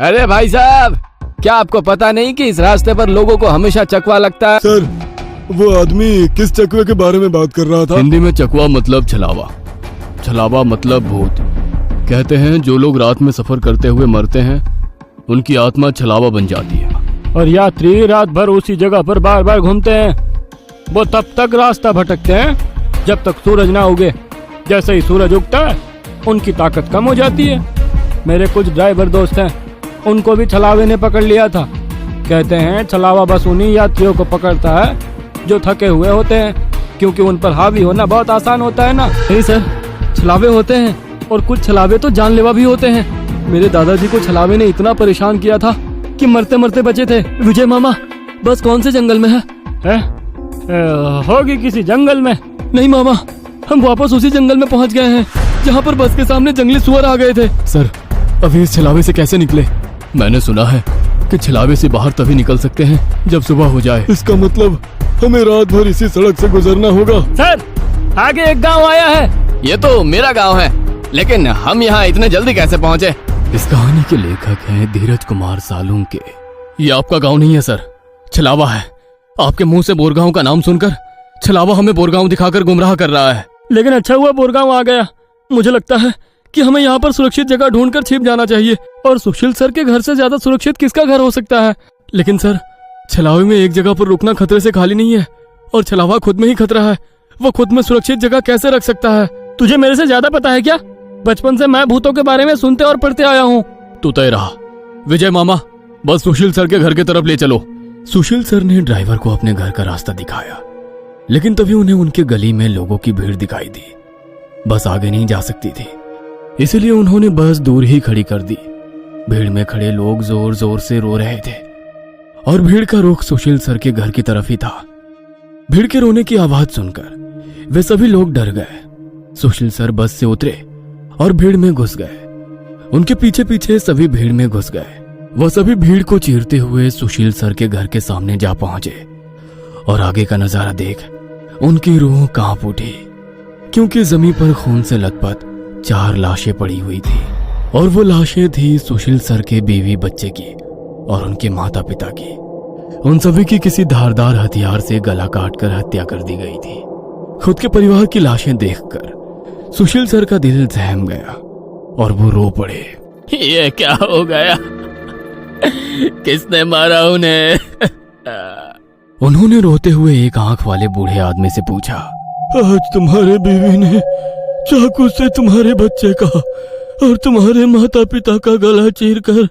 अरे भाई साहब, क्या आपको पता नहीं कि इस रास्ते पर लोगों को हमेशा चकवा लगता है? सर, वो आदमी किस चकवे के बारे में बात कर रहा था? हिंदी में चकवा मतलब छलावा, छलावा मतलब भूत। कहते हैं जो लोग रात में सफर करते हुए मरते हैं उनकी आत्मा छलावा बन जाती है, और यात्री रात भर उसी जगह पर बार बार घूमते हैं। वो तब तक रास्ता भटकते हैं जब तक सूरज ना उगे। जैसे ही सूरज उगता है उनकी ताकत कम हो जाती है। मेरे कुछ ड्राइवर दोस्त हैं, उनको भी छलावे ने पकड़ लिया था। कहते हैं छलावा बस उन्हीं यात्रियों को पकड़ता है जो थके हुए होते हैं, क्योंकि उन पर हावी होना बहुत आसान होता है ना। नहीं सर, छलावे होते हैं और कुछ छलावे तो जानलेवा भी होते हैं। मेरे दादाजी को छलावे ने इतना परेशान किया था कि मरते मरते बचे थे। विजय मामा, बस कौन से जंगल में है? होगी किसी जंगल में। नहीं मामा, हम वापस उसी जंगल में पहुंच गए हैं जहां पर बस के सामने जंगली सुअर आ गए थे। सर, अभी इस छलावे से कैसे निकले? मैंने सुना है कि छलावे से बाहर तभी निकल सकते हैं जब सुबह हो जाए। इसका मतलब हमें रात भर इसी सड़क से गुजरना होगा। सर, आगे एक गांव आया है। ये तो मेरा गांव है, लेकिन हम यहाँ इतने जल्दी कैसे पहुँचे? इस कहानी के लेखक हैं धीरज कुमार सालुंके। ये आपका गांव नहीं है सर, छलावा है। आपके मुंह से बोरगांव का नाम सुनकर छलावा हमें बोरगांव दिखाकर गुमराह कर रहा है। लेकिन अच्छा हुआ बोरगांव आ गया। मुझे लगता है कि हमें यहाँ पर सुरक्षित जगह ढूंढकर छिप जाना चाहिए। और सुशील सर के घर से ज्यादा सुरक्षित किसका घर हो सकता है? लेकिन सर, छलावे में एक जगह पर रुकना खतरे से खाली नहीं है, और छलावा खुद में ही खतरा है। वो खुद में सुरक्षित जगह कैसे रख सकता है? तुझे मेरे से ज्यादा पता है क्या? बचपन से मैं भूतों के बारे में सुनते और पढ़ते आया हूँ। तू तय रहा। विजय मामा, बस सुशील सर के घर की तरफ ले चलो। सुशील सर ने ड्राइवर को अपने घर का रास्ता दिखाया, लेकिन तभी उन्हें उनके गली में लोगों की भीड़ दिखाई दी। बस आगे नहीं जा सकती थी, इसलिए उन्होंने बस दूर ही खड़ी कर दी। भीड़ में खड़े लोग जोर जोर से रो रहे थे, और भीड़ का रुख सुशील सर के घर की तरफ ही था। भीड़ के रोने की आवाज सुनकर वे सभी लोग डर गए। सुशील सर बस से उतरे और भीड़ में घुस गए। उनके पीछे पीछे सभी भीड़ में घुस गए। वह सभी भीड़ को चीरते हुए सुशील सर के घर के सामने जा पहुंचे, और आगे का नजारा देख उनकी रूह कांप उठी, क्योंकि जमीन पर खून से लथपथ 4 लाशें पड़ी हुई थी। और वो लाशें थी सुशील सर के बीवी बच्चे की और उनके माता पिता की। उन सभी की किसी धारदार हथियार से गला काटकर हत्या कर दी गई थी। खुद के परिवार की लाशें देखकर सुशील सर का दिल सहम गया और वो रो पड़े। ये क्या हो गया? किसने मारा उन्हें? उन्होंने रोते हुए एक आंख वाले बूढ़े आदमी से पूछा। आज तुम्हारे बीवी ने चाकू से तुम्हारे बच्चे का और तुम्हारे माता पिता का गला चीरकर